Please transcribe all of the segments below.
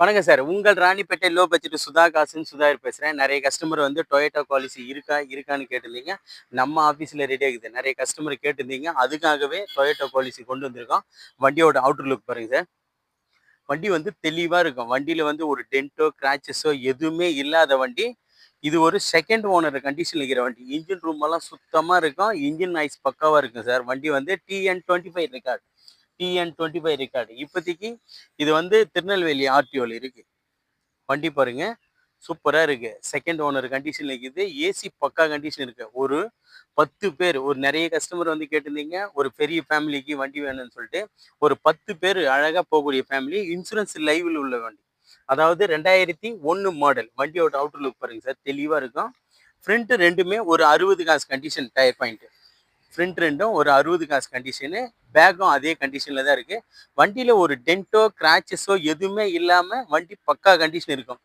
வணக்கம் சார். உங்கள் Ranipet low budget Sudha காசுன்னு சுதாகர் பேசுறேன். நெறைய கஸ்டமர் வந்து டொயோட்டா பாலிசி இருக்கான்னு கேட்டிருந்தீங்க. நம்ம ஆஃபீஸ்ல ரெடி ஆகுது. நெறைய கஸ்டமர் கேட்டிருந்தீங்க. அதுக்காகவே டொயோட்டா பாலிசி கொண்டு வந்திருக்கோம். வண்டியோட அவுட்டர் லுக் பாருங்க சார். வண்டி வந்து தெளிவா இருக்கும். வண்டியில வந்து ஒரு டென்ட்டோ, கிராச்சஸோ எதுவுமே இல்லாத வண்டி. இது ஒரு செகண்ட் ஓனர் கண்டிஷன்ல இருக்கிற வண்டி. இன்ஜின் ரூம் எல்லாம் சுத்தமா இருக்கும். இன்ஜின் நாய்ஸ் பக்காவா இருக்கும் சார். வண்டி வந்து TN25 ரெக்கார்ட். TN25 record. இப்போதைக்கு இது வந்து திருநெல்வேலி ஆர்டிஓல இருக்கு. வண்டி பாருங்க. சூப்பரா இருக்கு. செகண்ட் ஓனர் கண்டிஷன்ல இருக்குது. ஏசி பக்கா கண்டிஷன் இருக்கு. ஒரு 10 பேர் ஒரு நெறைய கஸ்டமர் வந்து கேட்டிருந்தீங்க. ஒரு பெரிய ஃபேமிலிக்கு வண்டி வேணும்னு சொல்லிட்டு. ஒரு 10 பேர் அழகா போகக்கூடிய ஃபேமிலி. இன்சூரன்ஸ் லைவ்ல உள்ள வண்டி. அதாவது 2001 மாடல். வண்டியோட அவுட்டர் லுக் பாருங்க சார். தெளிவா இருக்கும். ஃப்ரண்ட் 2மே ஒரு 60 காசு கண்டிஷன் டயர் பாயிண்ட். ஃப்ரண்ட் 2ம் ஒரு 60 காசு கண்டிஷனு. பேக்கும் அதே கண்டிஷன்ல தான் இருக்கு. வண்டியில ஒரு டென்ட்டோ, கிராச்சஸோ எதுவுமே இல்லாம வண்டி பக்கா கண்டிஷன் இருக்கும்.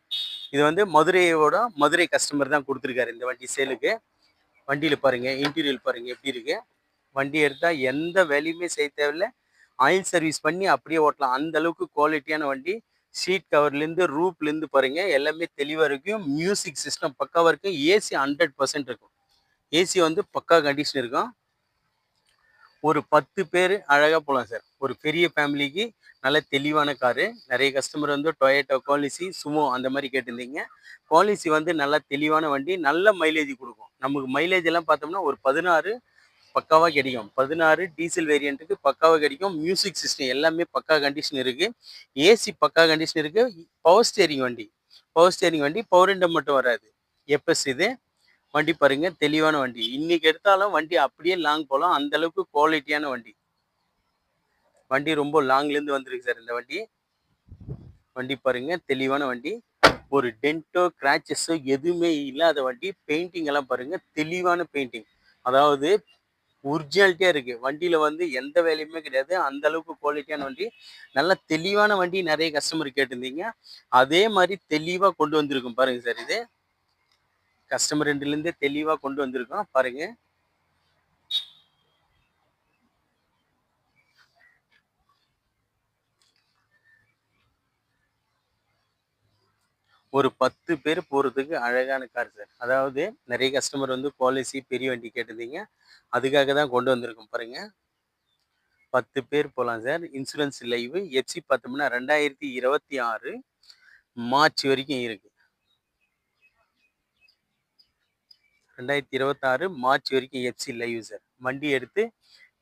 இது வந்து மதுரை கஸ்டமர் தான் கொடுத்துருக்காரு இந்த வண்டி சேலுக்கு. வண்டியில பாருங்க, இன்டீரியர் பாருங்க எப்படி இருக்கு. வண்டி எடுத்தா எந்த வேலையுமே செய்ய தேவையில்ல. ஆயில் சர்வீஸ் பண்ணி அப்படியே ஓட்டலாம். அந்த அளவுக்கு குவாலிட்டியான வண்டி. சீட் கவர்லேருந்து ரூப்லேருந்து பாருங்க எல்லாமே தெளிவாக இருக்கும். மியூசிக் சிஸ்டம் பக்காவாக இருக்கும். ஏசி 100% இருக்கும். ஏசி வந்து பக்கா கண்டிஷன் இருக்கும். ஒரு 10 பேர் அழகா போகலாம் சார். ஒரு பெரிய ஃபேமிலிக்கு நல்ல தெளிவான காரு. நிறைய கஸ்டமர் வந்து டொயோட்டா குவாலிசி, சுமோ அந்த மாதிரி கேட்டிருந்தீங்க. குவாலிசி வந்து நல்லா தெளிவான வண்டி. நல்ல மைலேஜ் கொடுக்கும். நமக்கு மைலேஜ் எல்லாம் பார்த்தோம்னா ஒரு 16 பக்காவாக கிடைக்கும். 16 டீசல் வேரியண்ட்டுக்கு பக்காவாக கிடைக்கும். மியூசிக் சிஸ்டம் எல்லாமே பக்கா கண்டிஷன் இருக்கு. ஏசி பக்கா கண்டிஷன் இருக்கு. பவர் ஸ்டேரிங் வண்டி. பவர் விண்டோ மட்டும் வராது. எப்எஸ் இது. வண்டி பாருங்க தெளிவான வண்டி. இன்னைக்கு எடுத்தாலும் வண்டி அப்படியே லாங் போகலாம். அந்த அளவுக்கு குவாலிட்டியான வண்டி. வண்டி ரொம்ப லாங்ல இருந்து வந்திருக்கு சார் இந்த வண்டி. வண்டி பாருங்க தெளிவான வண்டி. ஒரு டென்ட்டோ, கிராச்சஸோ எதுவுமே இல்லாத வண்டி. பெயிண்டிங் எல்லாம் பாருங்க தெளிவான பெயிண்டிங். அதாவது ஒரிஜினாலிட்டியா இருக்கு. வண்டியில வந்து எந்த வேலையுமே கிடையாது. அந்த அளவுக்கு குவாலிட்டியான வண்டி. நல்ல தெளிவான வண்டி. நிறைய கஸ்டமர் கேட்டிருந்தீங்க. அதே மாதிரி தெளிவா கொண்டு வந்திருக்கும் பாருங்க சார். இது கஸ்டமர் ரெண்டுல இருந்தே தெளிவா கொண்டு வந்திருக்கோம் பாருங்க. ஒரு 10 பேர் போறதுக்கு அழகான கார் சார். அதாவது நிறைய கஸ்டமர் வந்து பாலிசி பெரிய வண்டி கேட்டிருந்தீங்க. அதுக்காக தான் கொண்டு வந்திருக்கோம் பாருங்க. 10 பேர் போகலாம் சார். Insurance live. எஃப்சி பார்த்தோம்னா 2026 மார்ச் வரைக்கும் இருக்கு. 2026 மார்ச் வரைக்கும் எஃப்சி லைவ் சார். வண்டி எடுத்து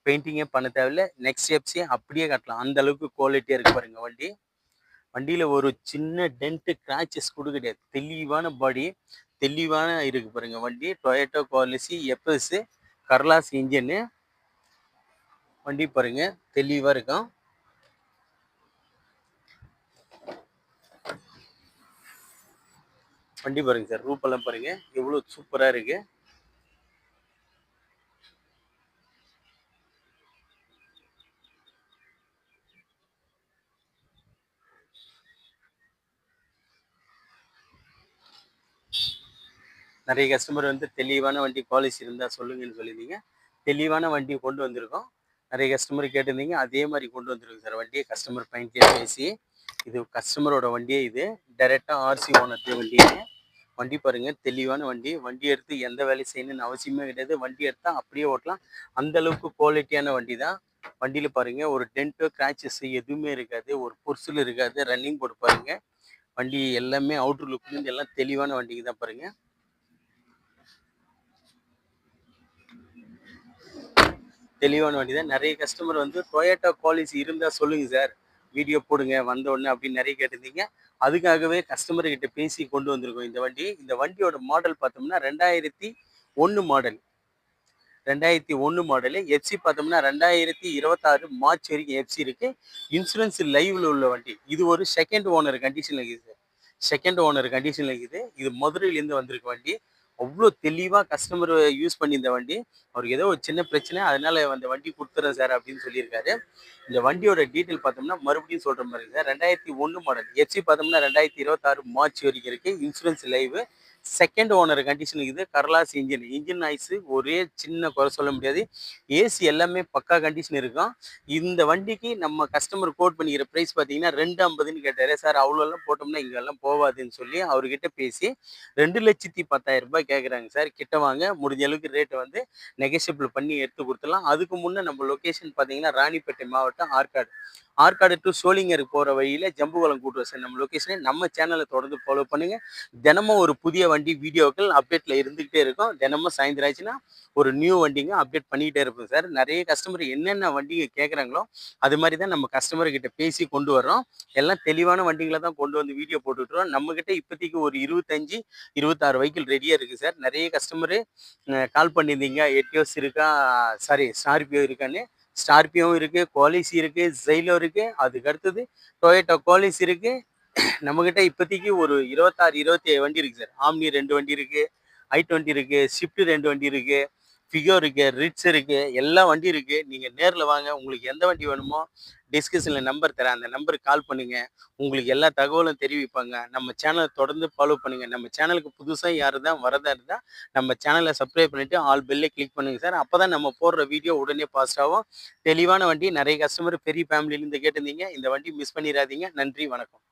பெயிண்டிங்கே பண்ண தேவையில்ல. நெக்ஸ்ட் எஃப்சி அப்படியே கட்டலாம். அந்த அளவுக்கு குவாலிட்டியா இருக்கு பாருங்க வண்டி. வண்டியில ஒரு சின்ன டென்ட், கிராச்சஸ் கூட கிடையாது. தெளிவான பாடி. தெளிவான இருக்கு பாருங்க வண்டி. டொயோட்டா குவாலிசி எப்எஸ் கர்லாஸ் இன்ஜின். வண்டி பாருங்க தெளிவா இருக்கும். வண்டி பாருங்க சார். ரூப் எல்லாம் பாருங்க எவ்வளவு சூப்பரா இருக்கு. நிறைய கஸ்டமர் வந்து தெளிவான வண்டி பாலிசி இருந்தா சொல்லுங்கன்னு சொல்லியிருந்தீங்க. தெளிவான வண்டி கொண்டு வந்திருக்கோம். நிறைய கஸ்டமர் கேட்டிருந்தீங்க. அதே மாதிரி கொண்டு வந்திருக்கு சார் வண்டியை. கஸ்டமர் பையன்கிட்டே பேசி இது கஸ்டமரோட வண்டியே. இது டைரக்டா ஆர்சி ஓனர் வண்டி. வண்டி பாருங்க தெளிவான வண்டி. வண்டி எடுத்து எந்த வேலையும் செய்யணும்னு அவசியமே கிடையாது. வண்டி எடுத்தா அப்படியே ஓட்டலாம். அந்த அளவுக்கு குவாலிட்டியான வண்டி தான். வண்டியில பாருங்க ஒரு டென்ட்டோ, கிராச்சஸ் எதுவுமே இருக்காது. ஒரு பொருசல் இருக்காது. ரன்னிங் போட்டு பாருங்க. வண்டி எல்லாமே அவுட்டர் லுக்ல இருந்து எல்லாம் தெளிவான வண்டிக்கு தான் பாருங்க. தெளிவான வண்டி தான். நிறைய கஸ்டமர் வந்து டொயோட்டா குவாலிசி இருந்தா சொல்லுங்க சார், வீடியோ போடுங்க வந்த உடனே அப்படின்னு நிறைய கேட்டிருந்தீங்க. அதுக்காகவே கஸ்டமர் கிட்ட பேசி கொண்டு வந்திருக்கோம் இந்த வண்டி. இந்த வண்டியோட மாடல் பார்த்தோம்னா 2001 மாடல். 2001 மாடலு. எஃப்சி பார்த்தோம்னா 2026 மார்ச் வரைக்கும் எஃப்சி இருக்கு. இன்சூரன்ஸ் லைவ்ல உள்ள வண்டி. இது ஒரு செகண்ட் ஓனர் கண்டிஷன்ல இருக்குது சார். செகண்ட் ஓனர் கண்டிஷன்ல இருக்குது. இது மதுரையிலேருந்து வந்திருக்க வண்டி. அவ்வளோ தெளிவா கஸ்டமர் யூஸ் பண்ணி இந்த வண்டி. அவருக்கு ஏதோ ஒரு சின்ன பிரச்சனை, அதனால அந்த வண்டி கொடுத்துறேன் சார் அப்படின்னு சொல்லியிருக்காரு. இந்த வண்டியோட டீட்டெயில் பார்த்தோம்னா மறுபடியும் சொல்ற மாதிரி சார். 2001 மாடல். எஃப்சி பார்த்தோம்னா 2026 மார்ச் வரைக்கும் இருக்கு. Insurance live. Second owner condition இது. கர்லாஸ் இன்ஜின். இன்ஜின் நாய்ஸ் ஒரே சின்ன குறை சொல்ல முடியாது. ஏசி எல்லாமே பக்கா கண்டிஷன் இருக்கும். இந்த வண்டிக்கு நம்ம கஸ்டமர் கோட் பண்ணிக்கிற பிரைஸ் பார்த்தீங்கன்னா 250ன்னு கேட்டாரு. சார் அவ்வளோலாம் போட்டோம்னா இங்கெல்லாம் போவாதுன்னு சொல்லி அவர்கிட்ட பேசி 2,10,000 கேட்குறாங்க சார். கிட்ட வாங்க முடிஞ்ச அளவுக்கு ரேட்டை வந்து நெகோஷியபிள் பண்ணி எடுத்து கொடுத்துடலாம். அதுக்கு முன்னே நம்ம லொக்கேஷன் பார்த்தீங்கன்னா ராணிப்பேட்டை மாவட்டம் ஆற்காடு. ஆற்காடு டு சோளிங்கர் போகிற வழியில் ஜம்புவலம் கூட்டுறோம் சார் நம்ம லொக்கேஷனை. நம்ம சேனலை தொடர்ந்து ஃபாலோ பண்ணுங்கள். தினமும் ஒரு புதிய வண்டி வீடியோக்கள் அப்டேட்டில் இருந்துக்கிட்டே இருக்கும். தினமும் சாயந்தரம் ஆச்சுன்னா ஒரு நியூ வண்டிங்க அப்டேட் பண்ணிக்கிட்டே இருப்போம் சார். நிறைய கஸ்டமர் என்னென்ன வண்டிங்க கேட்குறாங்களோ அது மாதிரி தான் நம்ம கஸ்டமர்கிட்ட பேசி கொண்டு வர்றோம். எல்லாம் தெளிவான வண்டிகளை தான் கொண்டு வந்து வீடியோ போட்டுட்ருக்கோம். நம்மக்கிட்ட இப்போதைக்கு ஒரு 25 26 வெஹிக்கிள் ரெடியாக இருக்குது சார். நிறைய கஸ்டமரு கால் பண்ணியிருந்தீங்க. எட்டியோஸ் இருக்கா, சாரி ஸ்கார்பியோ இருக்கான்னு. ஸ்கார்பியோவும் இருக்குது, குவாலிசி இருக்குது, ஜெயிலோ இருக்குது. அதுக்கு அடுத்தது டொயோட்டா குவாலிசி இருக்குது. நம்மக்கிட்ட இப்போதைக்கு ஒரு 26 27 வண்டி இருக்குது சார். ஆம்னி 2 வண்டி இருக்குது, i20 இருக்குது, ஸ்விஃப்ட் 2 வண்டி இருக்குது, ஃபிகோ இருக்குது, ரிட்ஸ் இருக்குது, எல்லா வண்டி இருக்குது. நீங்கள் நேரில் வாங்க. உங்களுக்கு எந்த வண்டி வேணுமோ டிஸ்கிரிப்ஷனில் நம்பர் தரேன். அந்த நம்பருக்கு கால் பண்ணுங்கள். உங்களுக்கு எல்லா தகவலும் தெரிவிப்பாங்க. நம்ம சேனலை தொடர்ந்து ஃபாலோ பண்ணுங்கள். நம்ம சேனலுக்கு புதுசாக யார் தான் வரதா இருந்தால் நம்ம சேனலை சப்ஸ்கிரைப் பண்ணிவிட்டு ஆல் பெல்லை கிளிக் பண்ணுங்கள் சார். அப்போ தான் நம்ம போடுற வீடியோ உடனே பாஸ்ட் ஆகும். தெளிவான வண்டி. நிறைய கஸ்டமர் பெரிய ஃபேமிலியிலேருந்து கேட்டிருந்தீங்க. இந்த வண்டி மிஸ் பண்ணிடாதீங்க. நன்றி, வணக்கம்.